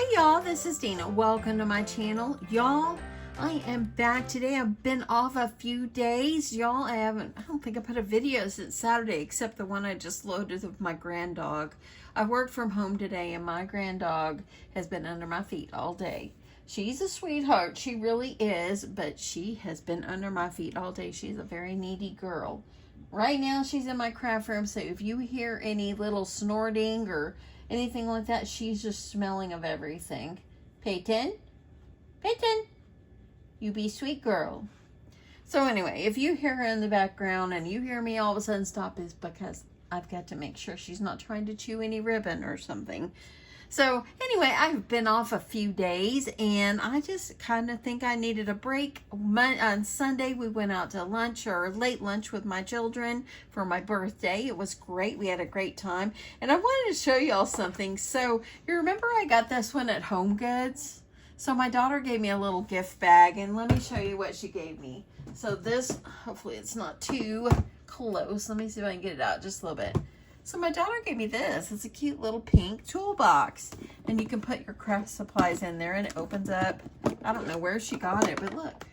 Hey y'all, this is Dina. Welcome to my channel. Y'all, I am back today. I've been off a few days. Y'all, I don't think I put a video since Saturday, except the one I just loaded of my grand dog. I worked from home today and my grand dog has been under my feet all day. She's a sweetheart, she really is, but she has been under my feet all day. She's a very needy girl. Right now she's in my craft room, so if you hear any little snorting or anything like that, she's just smelling of everything. Peyton? Peyton? You be sweet girl. So anyway, if you hear her in the background and you hear me all of a sudden stop, is because I've got to make sure she's not trying to chew any ribbon or something. So anyway, I've been off a few days and I just kind of think I needed a break. On Sunday, we went out to lunch or late lunch with my children for my birthday. It was great. We had a great time. And I wanted to show y'all something. So you remember I got this one at Home Goods? So my daughter gave me a little gift bag and let me show you what she gave me. So this, hopefully it's not too close. Let me see if I can get it out just a little bit. So my daughter gave me this. It's a cute little pink toolbox. And you can put your craft supplies in there and it opens up. I don't know where she got it, but look.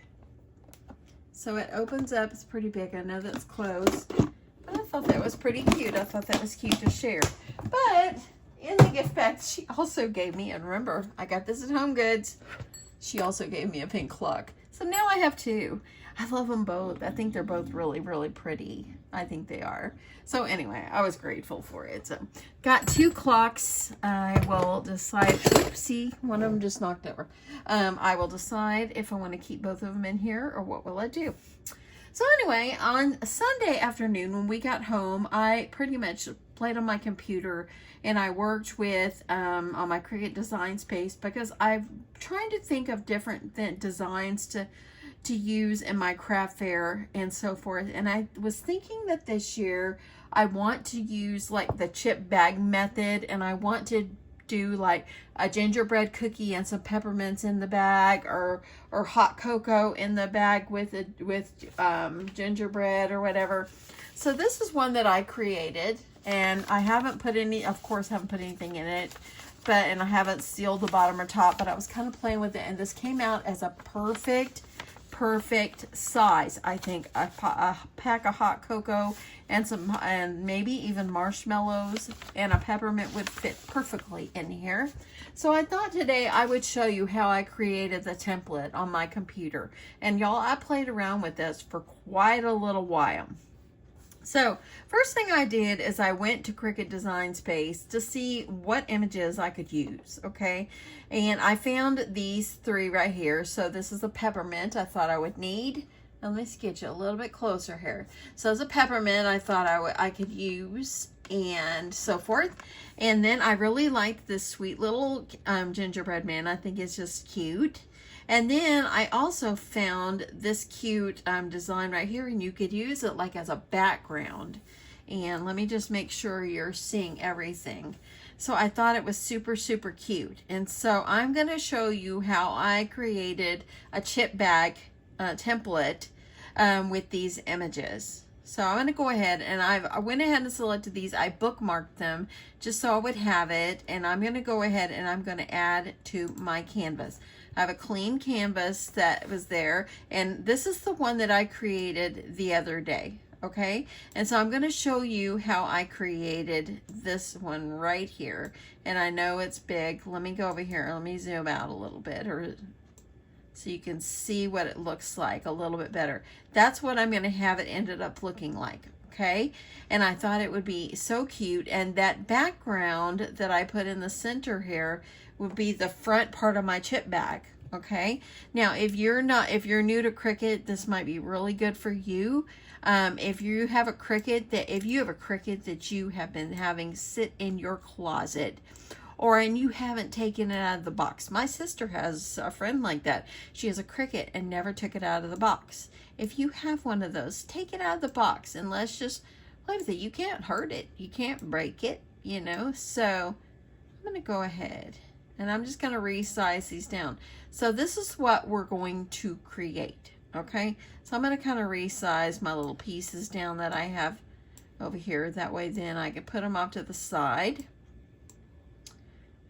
So it opens up. It's pretty big. I know that's closed. But I thought that was pretty cute. I thought that was cute to share. But in the gift bag, she also gave me, and remember, I got this at Home Goods. She also gave me a pink clock. So now I have two. I love them both. I think they're both really, really pretty. I think they are. So anyway, I was grateful for it. So got two clocks. I will decide. Oopsie, one of them just knocked over. I will decide if I want to keep both of them in here or what will I do. So anyway, on Sunday afternoon when we got home, I pretty much played on my computer and I worked with on my CRICUT design space because I'm trying to think of different designs to use in my craft fair and so forth. And I was thinking that this year I want to use like the chip bag method, and I want to do like a gingerbread cookie and some peppermints in the bag, or hot cocoa in the bag with gingerbread or whatever. So this is one that I created, and I haven't put any, of course haven't put anything in it, and I haven't sealed the bottom or top, but I was kind of playing with it, and this came out as a perfect size. I think a pack of hot cocoa and maybe even marshmallows and a peppermint would fit perfectly in here. So I thought today I would show you how I created the template on my computer. And y'all, I played around with this for quite a little while. So first thing I did is I went to CRICUT Design Space to see what images I could use, okay? And I found these three right here. So this is a peppermint I thought I would need. Now let me get you a little bit closer here. So as a peppermint I thought I could use and so forth. And then I really liked this sweet little gingerbread man. I think it's just cute. And then I also found this cute design right here, and you could use it like as a background. And let me just make sure you're seeing everything. So I thought it was super, super cute. And so I'm going to show you how I created a chip bag template with these images. So I'm going to go ahead and I went ahead and selected these. I bookmarked them just so I would have it. And I'm going to go ahead and I'm going to add to my canvas. I have a clean canvas that was there, and this is the one that I created the other day, okay? And so I'm going to show you how I created this one right here. And I know it's big. Let me go over here. Let me zoom out a little bit so you can see what it looks like a little bit better. That's what I'm going to have it ended up looking like, okay? And I thought it would be so cute. And that background that I put in the center here would be the front part of my chip bag, okay? Now, if you're new to CRICUT, this might be really good for you. If you have a CRICUT that you have been having sit in your closet, and you haven't taken it out of the box. My sister has a friend like that. She has a CRICUT and never took it out of the box. If you have one of those, take it out of the box and let's just play with it. You can't hurt it. You can't break it, you know? So I'm going to go ahead and I'm just going to resize these down. So this is what we're going to create, okay? So I'm going to kind of resize my little pieces down that I have over here. That way then I can put them off to the side.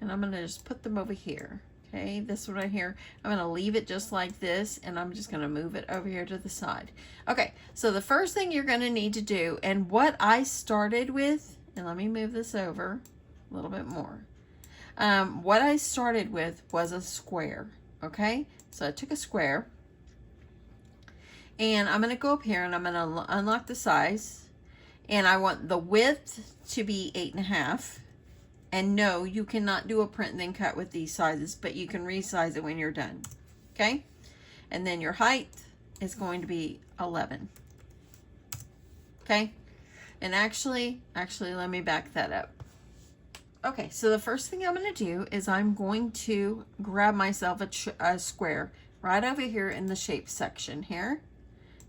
and I'm gonna just put them over here. Okay, this one right here, I'm gonna leave it just like this, and I'm just gonna move it over here to the side. Okay, so the first thing you're gonna need to do, and what I started with, and let me move this over a little bit more. What I started with was a square, okay? So I took a square, and I'm gonna go up here, and I'm gonna unlock the size, and I want the width to be 8.5. And no, you cannot do a print and then cut with these sizes, but you can resize it when you're done, okay? And then your height is going to be 11, okay? And actually, let me back that up. Okay, so the first thing I'm gonna do is I'm going to grab myself a square right over here in the shape section here.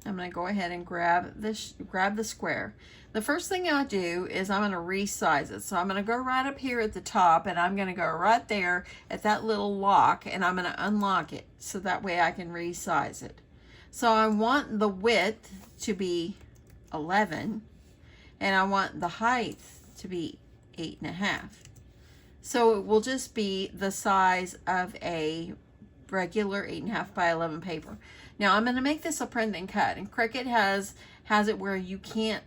I'm gonna go ahead and grab the square. The first thing I do is I'm gonna resize it. So I'm gonna go right up here at the top, and I'm gonna go right there at that little lock, and I'm gonna unlock it so that way I can resize it. So I want the width to be 11, and I want the height to be 8.5. So it will just be the size of a regular 8.5 by 11 paper. Now I'm going to make this a print and cut, and CRICUT has it where you can't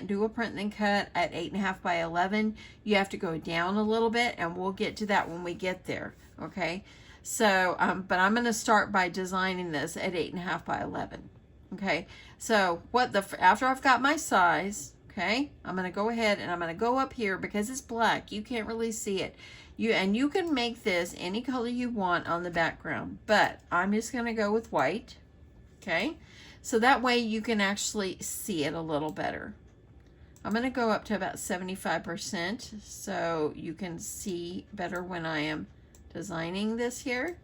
do a print and cut at 8.5 by 11. You have to go down a little bit, and we'll get to that when we get there. Okay, so but I'm going to start by designing this at 8.5 by 11. Okay, so after I've got my size, okay, I'm going to go ahead and I'm going to go up here because it's black. You can't really see it. You can make this any color you want on the background, but I'm just going to go with white, okay? So that way you can actually see it a little better. I'm going to go up to about 75% so you can see better when I am designing this here.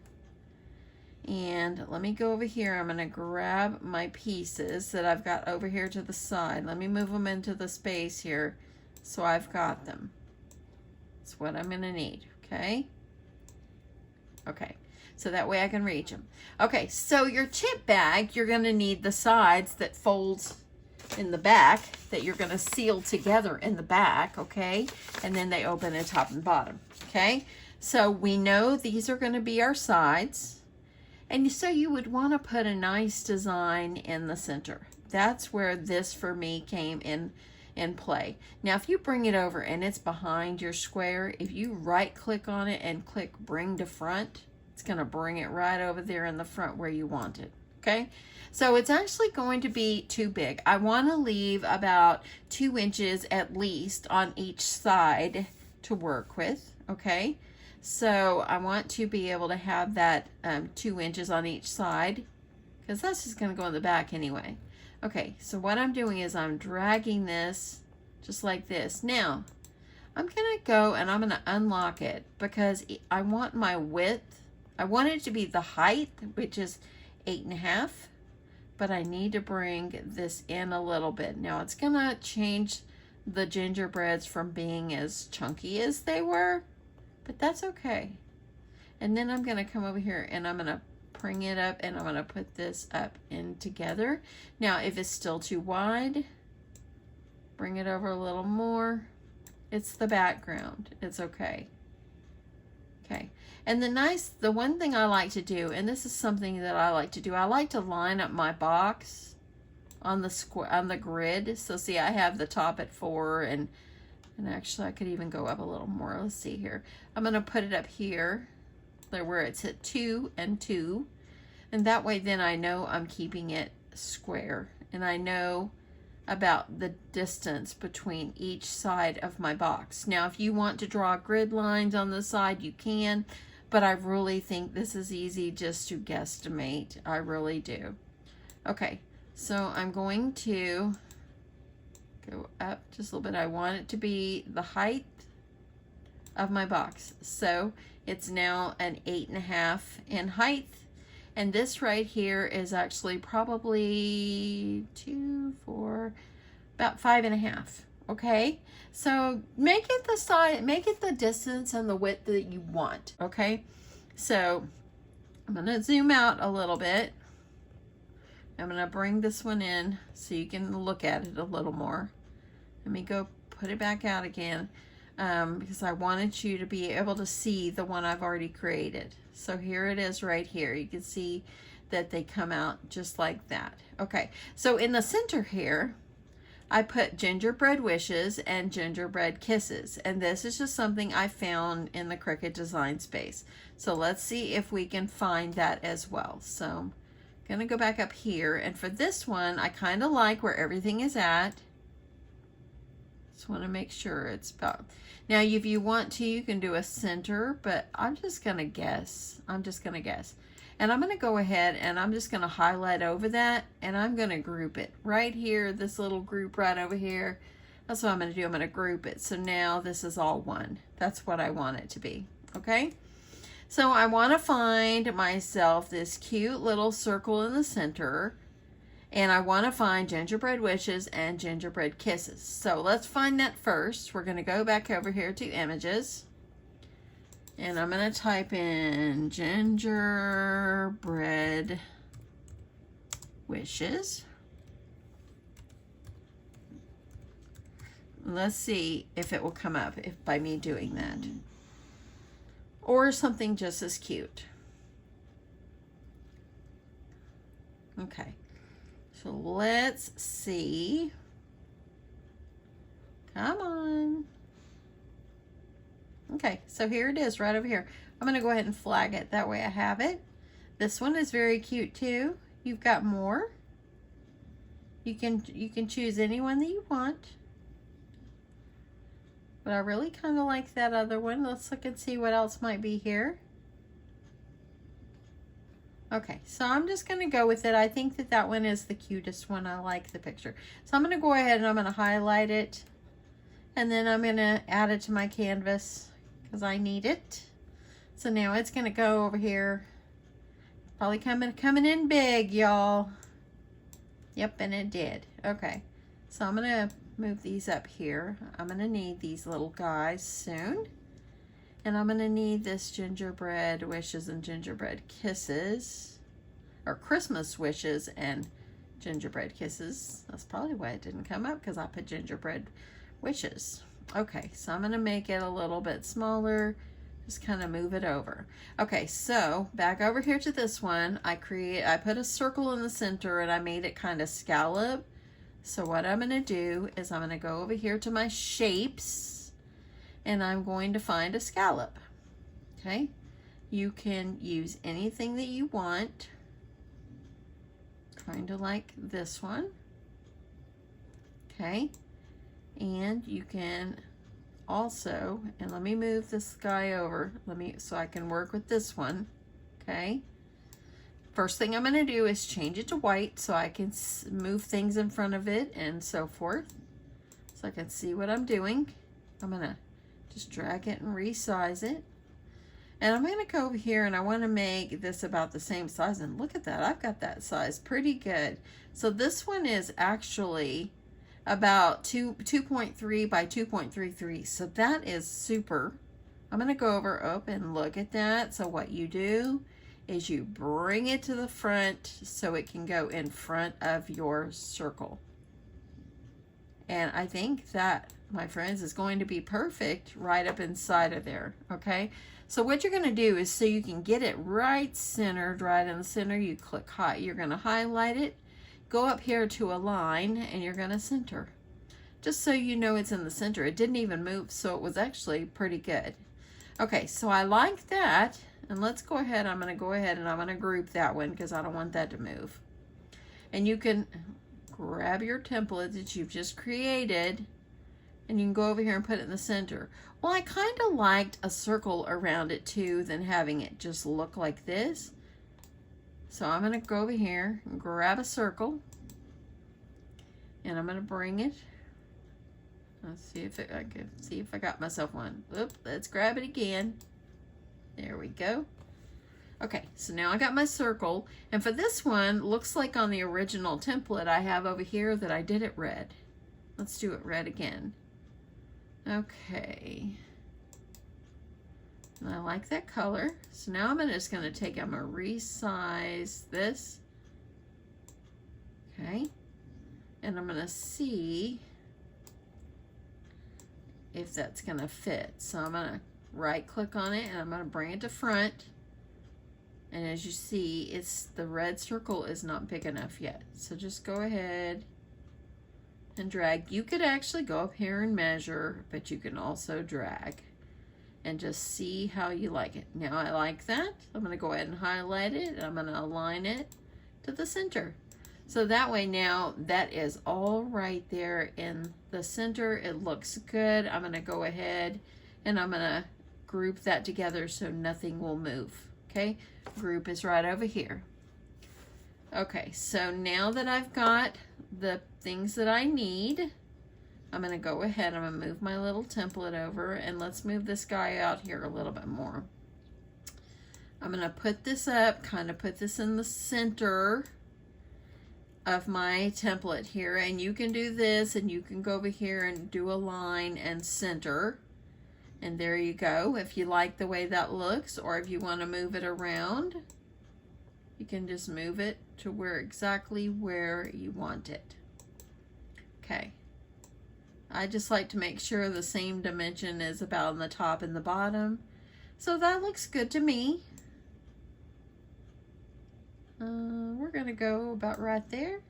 And let me go over here. I'm going to grab my pieces that I've got over here to the side. Let me move them into the space here so I've got them. That's what I'm going to need, okay? Okay, so that way I can reach them. Okay, so your CHiP bag, you're going to need the sides that folds in the back that you're going to seal together in the back, okay? And then they open at top and bottom, okay? So we know these are going to be our sides. And so you would want to put a nice design in the center. That's where this for me came in play. Now if you bring it over and it's behind your square, if you right click on it and click bring to front, it's going to bring it right over there in the front where you want it. Okay, so it's actually going to be too big. I want to leave about 2 inches at least on each side to work with. Okay, so I want to be able to have that 2 inches on each side, because that's just going to go in the back anyway. Okay, so what I'm doing is I'm dragging this just like this. Now, I'm going to go and I'm going to unlock it because I want my width. I want it to be the height, which is 8.5, but I need to bring this in a little bit. Now, it's going to change the gingerbreads from being as chunky as they were, but that's okay. And then I'm going to come over here and I'm going to bring it up and I'm going to put this up in together. Now if it's still too wide, bring it over a little more. It's the background. It's okay. Okay. And the one thing I like to do, and this is something that I like to do, I like to line up my box on the grid. So see, I have the top at 4 and actually I could even go up a little more. Let's see here. I'm going to put it up here where it's at 2 and 2, and that way then I know I'm keeping it square and I know about the distance between each side of my box. Now if you want to draw grid lines on the side, you can, but I really think this is easy just to guesstimate. I really do. Okay, so I'm going to go up just a little bit. I want it to be the height of my box, so it's now an 8.5 in height, and this right here is actually probably 2, 4, about 5.5. Okay, so make it the size, make it the distance and the width that you want. Okay, so I'm gonna zoom out a little bit. I'm gonna bring this one in so you can look at it a little more. Let me go put it back out again. because I wanted you to be able to see the one I've already created. So here it is right here. You can see that they come out just like that. Okay, so in the center here, I put gingerbread wishes and gingerbread kisses, and this is just something I found in the Cricut design space. So let's see if we can find that as well. So I'm gonna go back up here, and for this one, I kind of like where everything is at. Just want to make sure it's about. Now, if you want to, you can do a center, but I'm just gonna guess. And I'm going to go ahead and I'm just going to highlight over that, and I'm going to group it right here, this little group right over here. That's what I'm going to do. I'm going to group it. So now this is all one. That's what I want it to be. Okay. So I want to find myself this cute little circle in the center, and I want to find gingerbread wishes and gingerbread kisses. So let's find that first. We're going to go back over here to images. And I'm going to type in gingerbread wishes. Let's see if it will come up by me doing that. Or something just as cute. Okay. So let's see. Come on. Okay, so here it is right over here. I'm going to go ahead and flag it. That way I have it. This one is very cute too. You've got more. You can choose any one that you want. But I really kind of like that other one. Let's look and see what else might be here. Okay, so I'm just going to go with it. I think that that one is the cutest one. I like the picture. So I'm going to go ahead and I'm going to highlight it. And then I'm going to add it to my canvas, because I need it. So now it's going to go over here. Probably coming in big, y'all. Yep, and it did. Okay, so I'm going to move these up here. I'm going to need these little guys soon. And I'm going to need this gingerbread wishes and gingerbread kisses. Or Christmas wishes and gingerbread kisses. That's probably why it didn't come up, because I put gingerbread wishes. Okay, so I'm going to make it a little bit smaller, just kind of move it over. Okay, so back over here to this one, I put a circle in the center and I made it kind of scallop. So what I'm going to do is I'm going to go over here to my shapes and I'm going to find a scallop. Okay, you can use anything that you want, kind of like this one. Okay. And you can also, and let me move this guy over, so I can work with this one. Okay. First thing I'm going to do is change it to white so I can move things in front of it and so forth. So I can see what I'm doing. I'm going to just drag it and resize it. And I'm going to go over here and I want to make this about the same size. And look at that. I've got that size pretty good. So this one is actually about 2.3 by 2.33. So that is super. I'm going to go over and look at that. So what you do is you bring it to the front so it can go in front of your circle. And I think that, my friends, is going to be perfect right up inside of there. Okay. So what you're going to do is, so you can get it right centered, right in the center, you click you're going to highlight it. Go up here to align and you're going to center. Just so you know it's in the center. It didn't even move, so it was actually pretty good. Okay, so I like that. And let's go ahead. I'm going to go ahead and I'm going to group that one because I don't want that to move. And you can grab your template that you've just created and you can go over here and put it in the center. Well, I kind of liked a circle around it too than having it just look like this. So I'm going to go over here and grab a circle and I'm going to bring it. Let's see if I can see if I got myself one. Oop, let's grab it again. There we go. Okay, so now I got my circle, and for this one, looks like on the original template I have over here that I did it red. Let's do it red again. Okay. And I like that color. So now I'm just going to take, I'm going to resize this. Okay. And I'm going to see if that's gonna fit. So I'm gonna right click on it and I'm gonna bring it to front. And as you see, the red circle is not big enough yet. So just go ahead and drag. You could actually go up here and measure, but you can also drag and just see how you like it. Now I like that. I'm gonna go ahead and highlight it and I'm gonna align it to the center. So that way now that is all right there in the center. It looks good. I'm gonna go ahead and I'm gonna group that together so nothing will move. Okay, group is right over here. Okay, so now that I've got the things that I need, I'm gonna go ahead, I'm gonna move my little template over and let's move this guy out here a little bit more. I'm gonna put this up, kind of put this in the center of my template here, and you can do this and you can go over here and do a line and center. And there you go. If you like the way that looks, or if you want to move it around, you can just move it to exactly where you want it. Okay. I just like to make sure the same dimension is about on the top and the bottom. So that looks good to me. We're going to go about right there.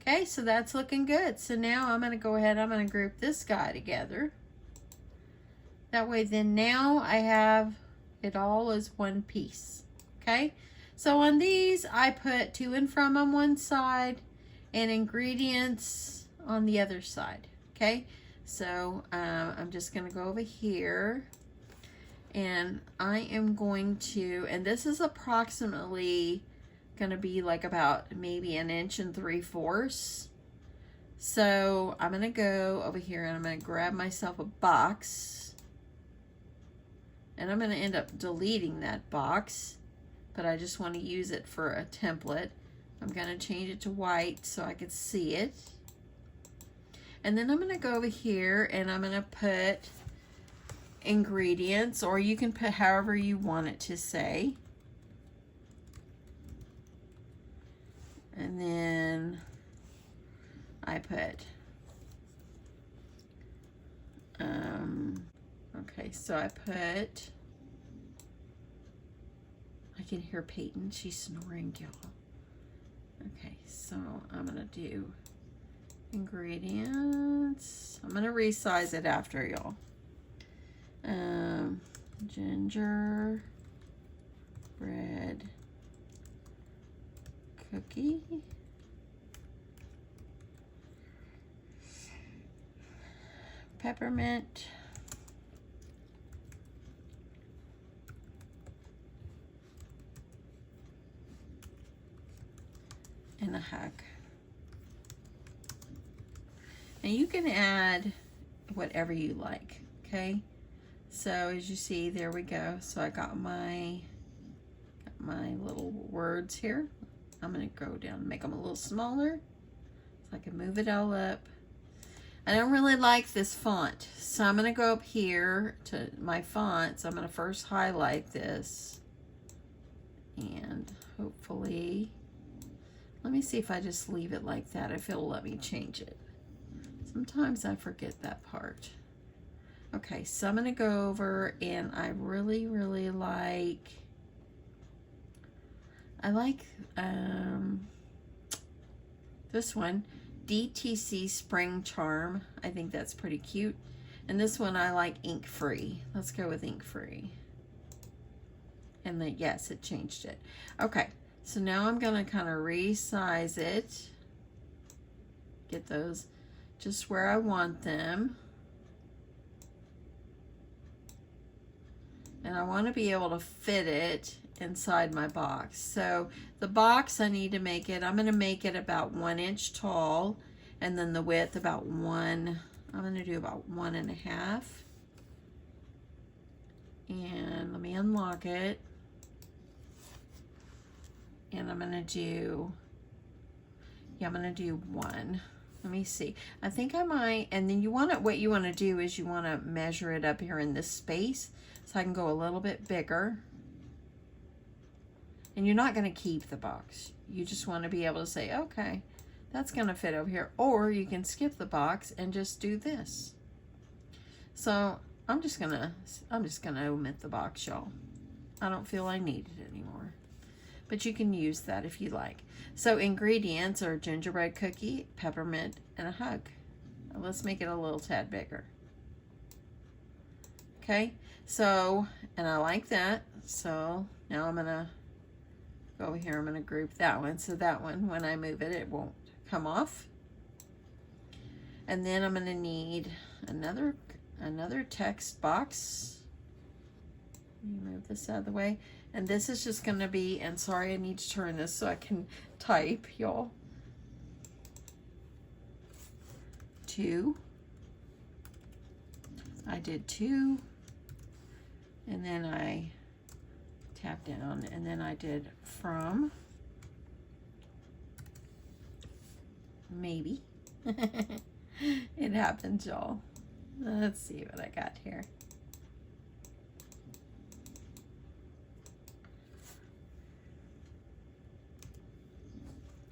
Okay, so that's looking good. So now I'm going to go ahead, I'm going to group this guy together. That way then now I have it all as one piece. Okay, so on these I put to and from on one side and ingredients on the other side. Okay, so I'm just going to go over here and I am going to, and this is approximately going to be like about maybe 1 3/4 inches. So I'm going to go over here and I'm going to grab myself a box. And I'm going to end up deleting that box, but I just want to use it for a template. I'm going to change it to white so I can see it. And then I'm going to go over here and I'm going to put ingredients, or you can put however you want it to say. And then I put, okay, so I put, I can hear Peyton, she's snoring, y'all. Okay, so I'm gonna do ingredients. I'm gonna resize it after, y'all. Ginger bread cookie. Peppermint. And a hug. And you can add whatever you like, okay? So as you see, there we go. So I got my little words here. I'm gonna go down and make them a little smaller so I can move it all up. I don't really like this font, so I'm gonna go up here to my fonts. I'm gonna first highlight this and hopefully, let me see if I just leave it like that, if it'll let me change it. Sometimes I forget that part. Okay, so I'm gonna go over and I really like, this one, DTC Spring Charm. I think that's pretty cute. And this one I like ink free. Let's go with ink free. And then, yes, it changed it. Okay, so now I'm gonna kind of resize it. Get those just where I want them. And I want to be able to fit it inside my box. So the box, I need to make it, I'm going to make it about 1 inch tall, and then the width about I'm going to do about 1.5. And let me unlock it. And I'm going to do, I'm going to do 1. Let me see. I think I might, and then you want to, what you want to do is you want to measure it up here in this space so I can go a little bit bigger. And you're not going to keep the box. You just want to be able to say, okay, that's going to fit over here. Or you can skip the box and just do this. So I'm just gonna omit the box, y'all. I don't feel I need it anymore. But you can use that if you like. So ingredients are gingerbread cookie, peppermint, and a hug. Now let's make it a little tad bigger. Okay, so, and I like that. So now I'm gonna go over here, I'm gonna group that one. So that one, when I move it, it won't come off. And then I'm gonna need another text box. Let me move this out of the way. And this is just gonna be, and sorry, I need to turn this so I can type, y'all. 2. I did 2. And then I tapped down, and then I did from. Maybe. It happens, y'all. Let's see what I got here.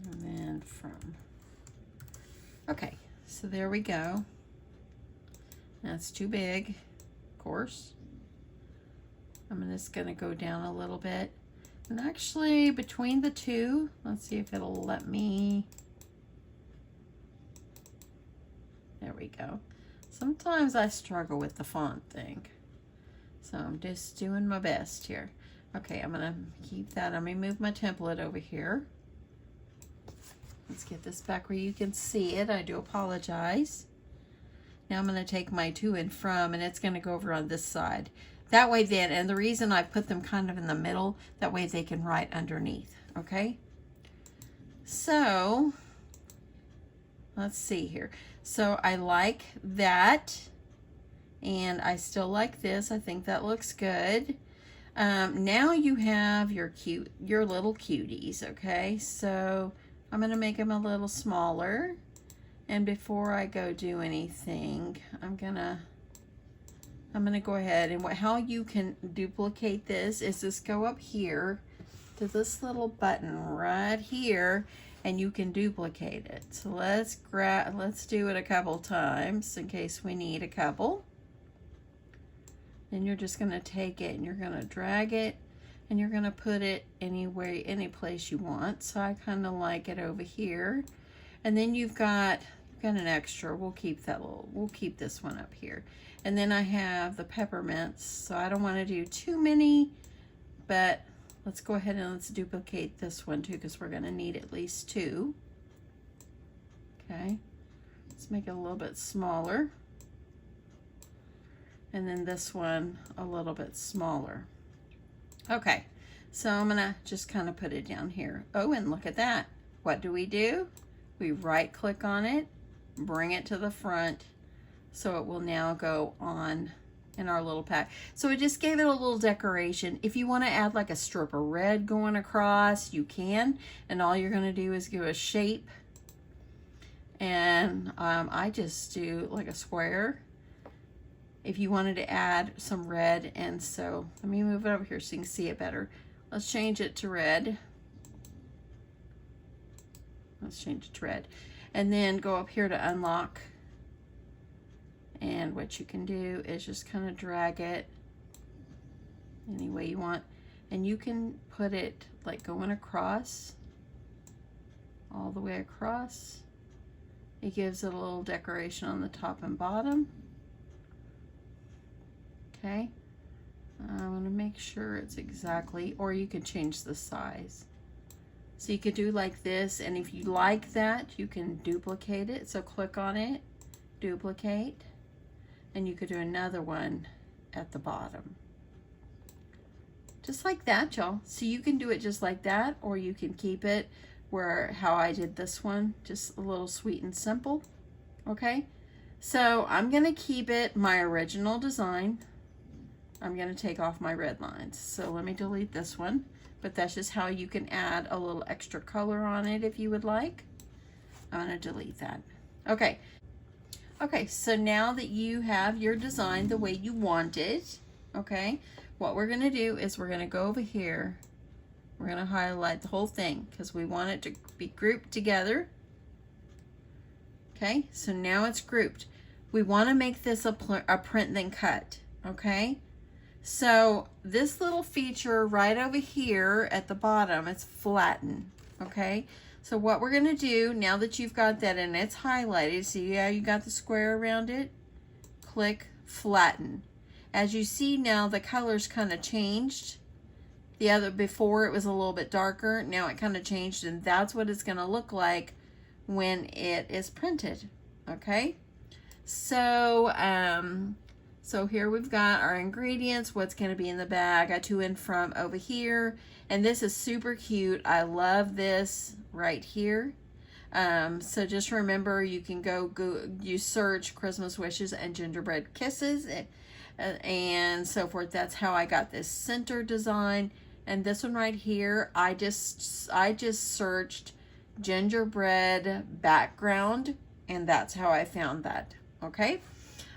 And then from. Okay, so there we go. That's too big, of course. I'm just gonna go down a little bit. And actually, between the two, let's see if it'll let me. There we go. Sometimes I struggle with the font thing. So I'm just doing my best here. Okay, I'm gonna keep that. I'm gonna move my template over here. Let's get this back where you can see it. I do apologize. Now I'm gonna take my to and from, and it's gonna go over on this side. That way then, and the reason I put them kind of in the middle, that way they can write underneath, okay? So, let's see here. So I like that, and I still like this. I think that looks good. Now you have your little cuties, okay? So I'm gonna make them a little smaller. And before I go do anything, I'm gonna go ahead, and how you can duplicate this is just go up here to this little button right here, and you can duplicate it. So let's do it a couple times in case we need a couple. Then you're just gonna take it and you're gonna drag it, and you're gonna put it anywhere, any place you want. So I kind of like it over here. And then you've got an extra. We'll keep this one up here. And then I have the peppermints. So I don't want to do too many, but let's go ahead and let's duplicate this one too, because we're going to need at least 2. Okay. Let's make it a little bit smaller. And then this one a little bit smaller. Okay. So I'm going to just kind of put it down here. Oh, and look at that. What do? We right click on it, bring it to the front, so it will now go on in our little pack. So it just gave it a little decoration. If you want to add like a strip of red going across, you can, and all you're going to do is give a shape. And I just do like a square. If you wanted to add some red, and so let me move it over here so you can see it better. Let's change it to red. Let's change it to red. And then go up here to unlock. And what you can do is just kind of drag it any way you want. And you can put it like going across, all the way across. It gives it a little decoration on the top and bottom. Okay. I want to make sure it's exactly, or you can change the size. So you could do like this, and if you like that, you can duplicate it. So click on it, duplicate, and you could do another one at the bottom. Just like that, y'all. So you can do it just like that, or you can keep it where how I did this one, just a little sweet and simple, okay? So I'm gonna keep it my original design. I'm gonna take off my red lines. So let me delete this one. But that's just how you can add a little extra color on it if you would like. I'm going to delete that. Okay. Okay, so now that you have your design the way you want it, okay, what we're going to do is we're going to go over here. We're going to highlight the whole thing because we want it to be grouped together. Okay, so now it's grouped. we want to make this a print then cut, okay? So this little feature right over here at the bottom, it's flatten, okay? So what we're gonna do, now that you've got that and it's highlighted, see how you got the square around it? Click flatten. As you see now, the color's kind of changed. The other, before it was a little bit darker, now it kind of changed, and that's what it's gonna look like when it is printed, okay? So, so here we've got our ingredients, what's going to be in the bag, a to and from over here. And this is super cute. I love this right here. So just remember, you can you search Christmas wishes and gingerbread kisses and so forth. That's how I got this center design. And this one right here, I just searched gingerbread background, and that's how I found that. Okay.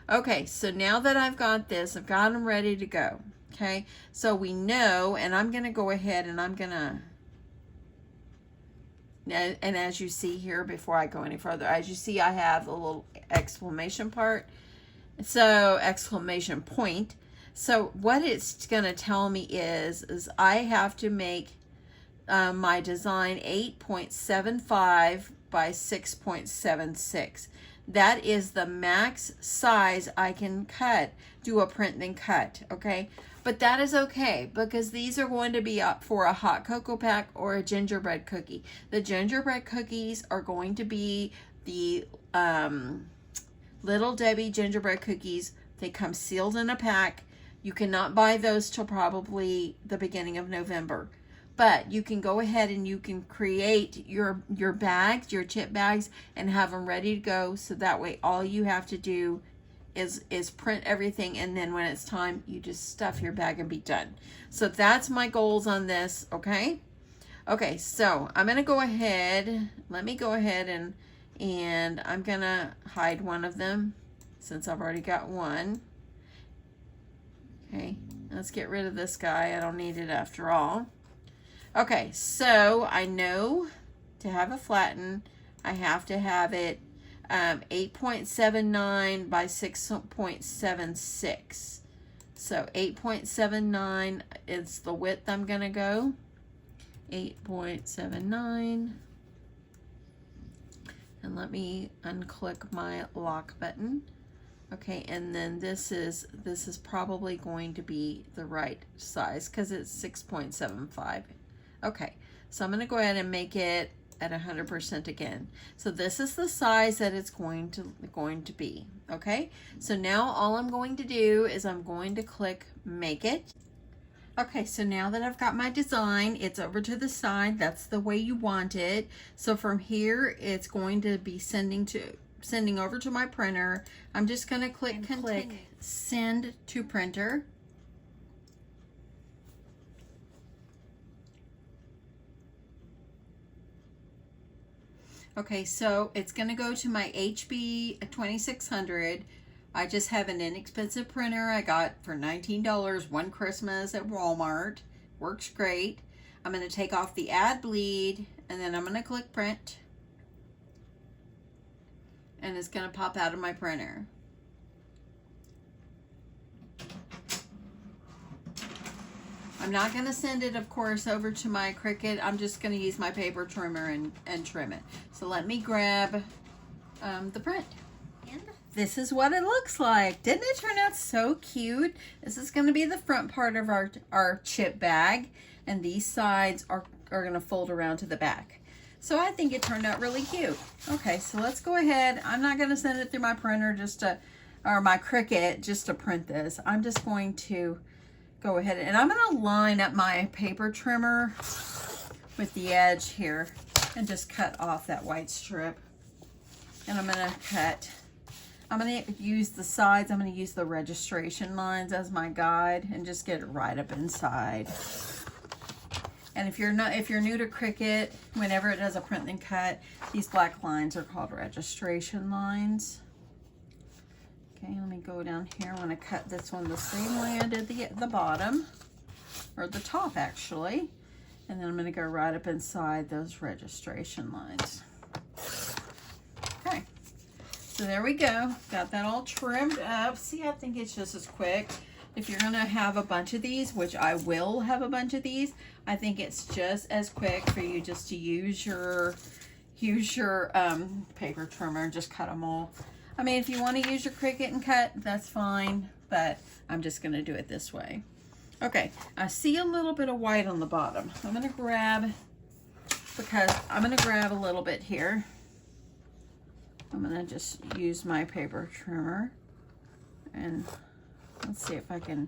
Okay, so now that I've got this, I've got them ready to go, okay? So we know, and I'm going to go ahead and I'm going to, and as you see here, before I go any further, as you see, I have a little exclamation part, so exclamation point. So what it's going to tell me is I have to make my design 8.75 by 6.76. That is the max size I can do a print then cut, okay? But that is okay, because these are going to be up for a hot cocoa pack or a gingerbread cookie. The gingerbread cookies are going to be the Little Debbie gingerbread cookies. They come sealed in a pack. You cannot buy those till probably the beginning of November. But you can go ahead and you can create your bags, your chip bags, and have them ready to go. So that way all you have to do is print everything, and then when it's time, you just stuff your bag and be done. So that's my goals on this, okay? Okay, so I'm gonna go ahead, let me go ahead and I'm gonna hide one of them since I've already got one. Okay, let's get rid of this guy. I don't need it after all. Okay, so I know to have a flatten, I have to have it 8.79 by 6.76. So 8.79 is the width I'm going to go. 8.79. And let me unclick my lock button. Okay, and then this is probably going to be the right size because it's 6.75. Okay, so I'm going to go ahead and make it at 100% again. So this is the size that it's going to be. Okay, so now all I'm going to do is I'm going to click make it. Okay, so now that I've got my design, it's over to the side. That's the way you want it. So from here, it's going to be sending over to my printer. I'm just going to click send to printer. Okay, so it's going to go to my HB 2600. I just have an inexpensive printer I got for $19 one Christmas at Walmart. Works great. I'm going to take off the add bleed, and then I'm going to click print. And it's going to pop out of my printer. I'm not going to send it, of course, over to my CRICUT. I'm just going to use my paper trimmer and trim it. So let me grab the print. And this is what it looks like. Didn't it turn out so cute? This is going to be the front part of our chip bag. And these sides are going to fold around to the back. So I think it turned out really cute. Okay, so let's go ahead. I'm not going to send it through my printer or my CRICUT just to print this. I'm just going to go ahead and I'm going to line up my paper trimmer with the edge here and just cut off that white strip. And I'm going to use the sides. I'm going to use the registration lines as my guide and just get it right up inside. And if you're new to CRICUT, whenever it does a print and cut, these black lines are called registration lines. Okay, let me go down here. I want to cut this one the same way I did the bottom, or the top actually. And then I'm going to go right up inside those registration lines. Okay, So there we go. Got that all trimmed up. See, I think it's just as quick. If you're gonna have a bunch of these, which I will have a bunch of these, I think it's just as quick for you just to use your paper trimmer and just cut them all. I mean, if you want to use your Cricut and cut, that's fine, but I'm just gonna do it this way. Okay, I see a little bit of white on the bottom. I'm gonna grab a little bit here. I'm gonna just use my paper trimmer and let's see if I can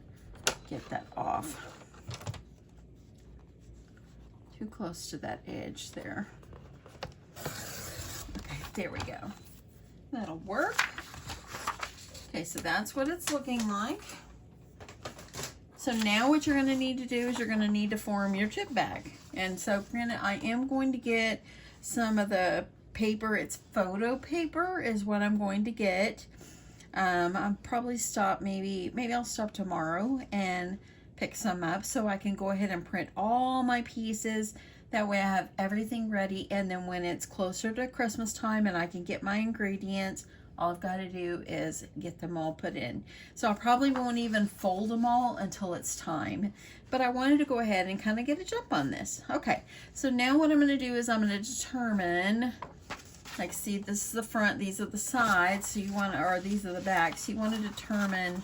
get that off. Too close to that edge there. Okay, there we go. That'll work. Okay, so that's what it's looking like. So now what you're gonna need to do is you're gonna need to form your chip bag. And so granted, I am going to get some of the paper. It's photo paper is what I'm going to get. I'll probably stop, maybe I'll stop tomorrow and pick some up so I can go ahead and print all my pieces. That way I have everything ready, and then when it's closer to Christmas time and I can get my ingredients, all I've got to do is get them all put in. So I probably won't even fold them all until it's time. But I wanted to go ahead and kind of get a jump on this. Okay, so now what I'm going to do is I'm going to determine, like, see, this is the front, these are the sides, so you want to, or these are the backs. So you want to determine,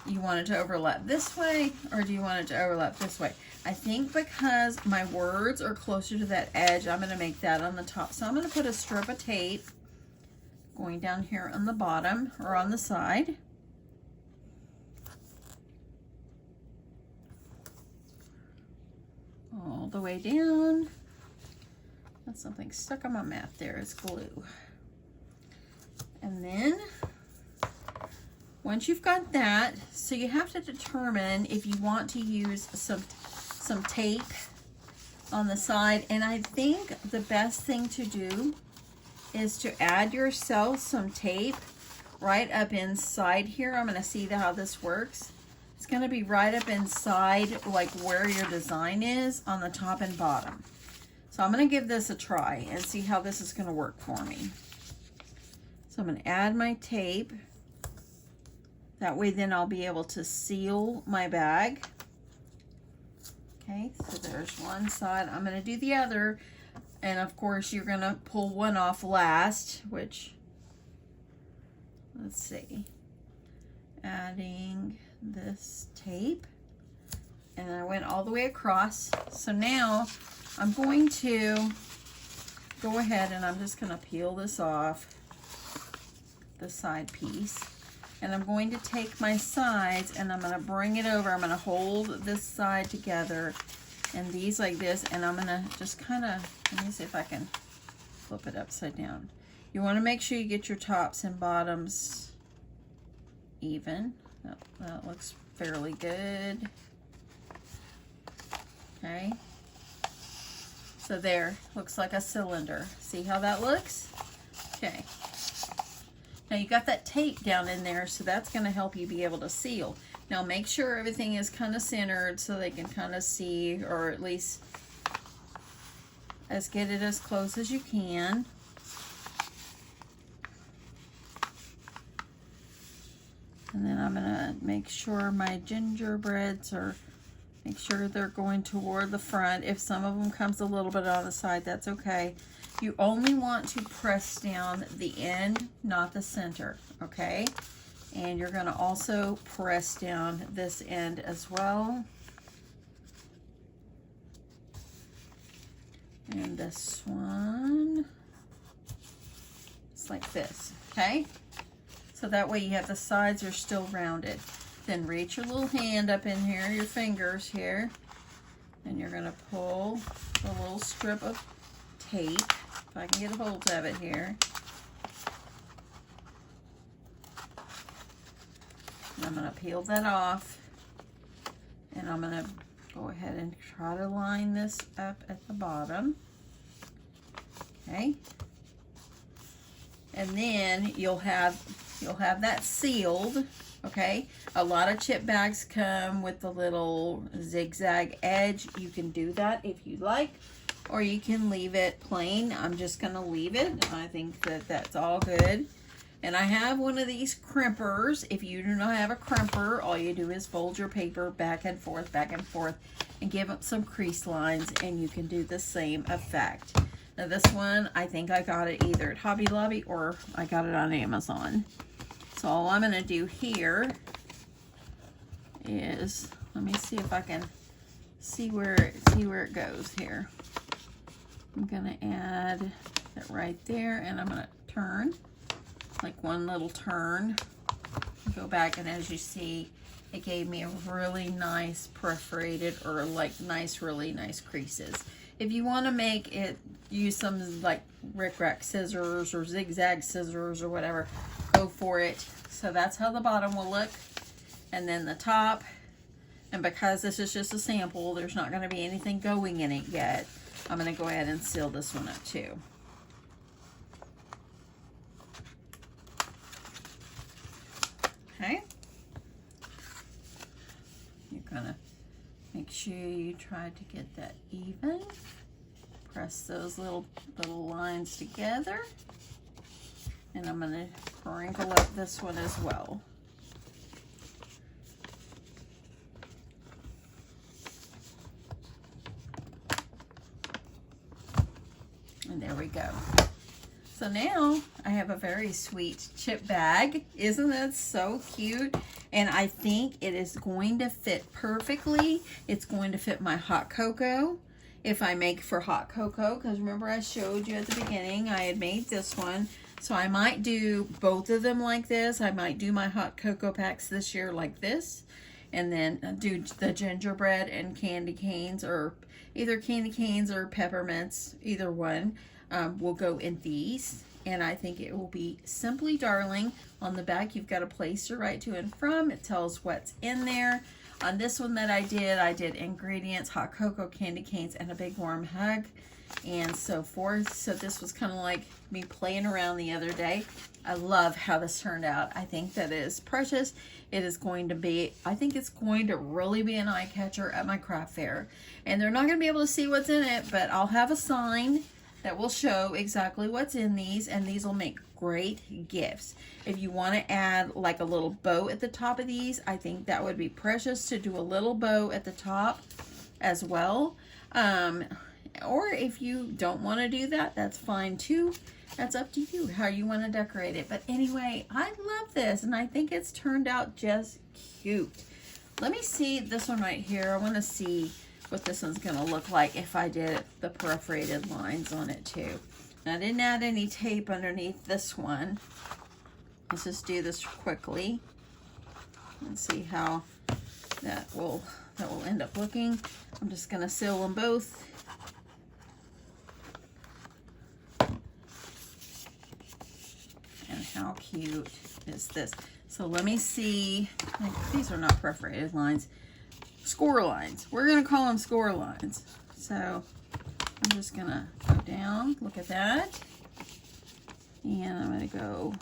you want it to overlap this way, or do you want it to overlap this way? I think because my words are closer to that edge, I'm going to make that on the top. So I'm going to put a strip of tape going down here on the bottom, or on the side. All the way down. That's something stuck on my mat there. It's glue. And then once you've got that, so you have to determine if you want to use some tape on the side. And I think the best thing to do is to add yourself some tape right up inside here. I'm going to see how this works. It's going to be right up inside, like where your design is on the top and bottom. So I'm going to give this a try and see how this is going to work for me. So I'm going to add my tape. That way then I'll be able to seal my bag. Okay, so there's one side. I'm going to do the other. And of course you're going to pull one off last, which, let's see, adding this tape. And I went all the way across. So now I'm going to go ahead and I'm just going to peel this off, the side piece. And I'm going to take my sides and I'm going to bring it over. I'm going to hold this side together and these like this. And I'm going to just kind of, let me see if I can flip it upside down. You want to make sure you get your tops and bottoms even. That looks fairly good. Okay. So there, looks like a cylinder. See how that looks? Okay. Now you got that tape down in there, so that's going to help you be able to seal. Now make sure everything is kind of centered so they can kind of see, or at least get it as close as you can. And then I'm going to make sure my gingerbreads are, make sure they're going toward the front. If some of them comes a little bit on the side, that's okay. You only want to press down the end, not the center, okay? And you're going to also press down this end as well. And this one, it's like this, okay? So that way you have the sides are still rounded. Then reach your little hand up in here, your fingers here, and you're going to pull the little strip of tape, if I can get a hold of it here. And I'm going to peel that off, and I'm going to go ahead and try to line this up at the bottom. Okay. And then you'll have that sealed. Okay, a lot of chip bags come with the little zigzag edge. You can do that if you like, or you can leave it plain. I'm just going to leave it. I think that that's all good. And I have one of these crimpers. If you do not have a crimper, all you do is fold your paper back and forth, and give it some crease lines, and you can do the same effect. Now this one, I think I got it either at Hobby Lobby or I got it on Amazon. So all I'm gonna do here is, let me see if I can see where it goes here. I'm gonna add it right there, and I'm gonna turn, like one little turn, go back, and as you see, it gave me a really nice perforated, or like really nice creases. If you want to make it, use some like rickrack scissors or zigzag scissors or whatever, go for it. So that's how the bottom will look, and then the top. And because this is just a sample, there's not going to be anything going in it yet, I'm going to go ahead and seal this one up too. Okay. You're going to make sure you try to get that even. Press those little lines together. And I'm going to crinkle up this one as well. And there we go. So now I have a very sweet chip bag. Isn't that so cute? And I think it is going to fit perfectly. It's going to fit my hot cocoa. If I make for hot cocoa, because remember I showed you at the beginning, I had made this one. So I might do both of them like this. I might do my hot cocoa packs this year like this. And then do the gingerbread and candy canes, or either candy canes or peppermints, either one will go in these. And I think it will be simply darling. On the back, you've got a place to write to and from. It tells what's in there. On this one that I did ingredients, hot cocoa, candy canes, and a big warm hug, and so forth. So this was kind of like me playing around the other day. I love how this turned out. I think that is precious. It is going to be, I think it's going to really be an eye catcher at my craft fair. And they're not going to be able to see what's in it, but I'll have a sign that will show exactly what's in these, and these will make great gifts. If you want to add like a little bow at the top of these, I think that would be precious to do a little bow at the top as well. Or if you don't want to do that, that's fine too. That's up to you how you want to decorate it. But anyway, I love this, and I think it's turned out just cute. Let me see this one right here. I want to see what this one's going to look like if I did the perforated lines on it too. Now, I didn't add any tape underneath this one. Let's just do this quickly and see how that will end up looking. I'm just going to seal them both. And how cute is this? So let me see. These are not perforated lines. Score lines. We're going to call them score lines. So I'm just going to go down. Look at that. And I'm going to go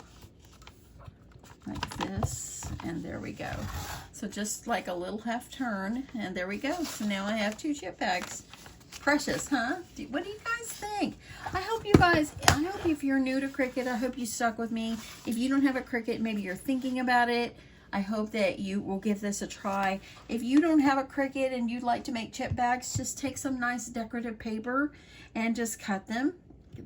like this. And there we go. So just like a little half turn. And there we go. So now I have 2 chip bags. Precious, huh? What do you guys think? I hope if you're new to Cricut, I hope you stuck with me. If you don't have a Cricut, maybe you're thinking about it. I hope that you will give this a try. If you don't have a Cricut and you'd like to make chip bags, just take some nice decorative paper and just cut them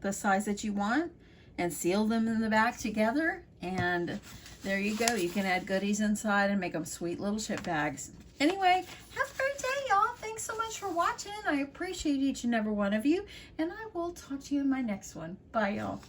the size that you want and seal them in the back together. And there you go. You can add goodies inside and make them sweet little chip bags. Anyway, have a great day, y'all. Thanks so much for watching. I appreciate each and every one of you. And I will talk to you in my next one. Bye, y'all.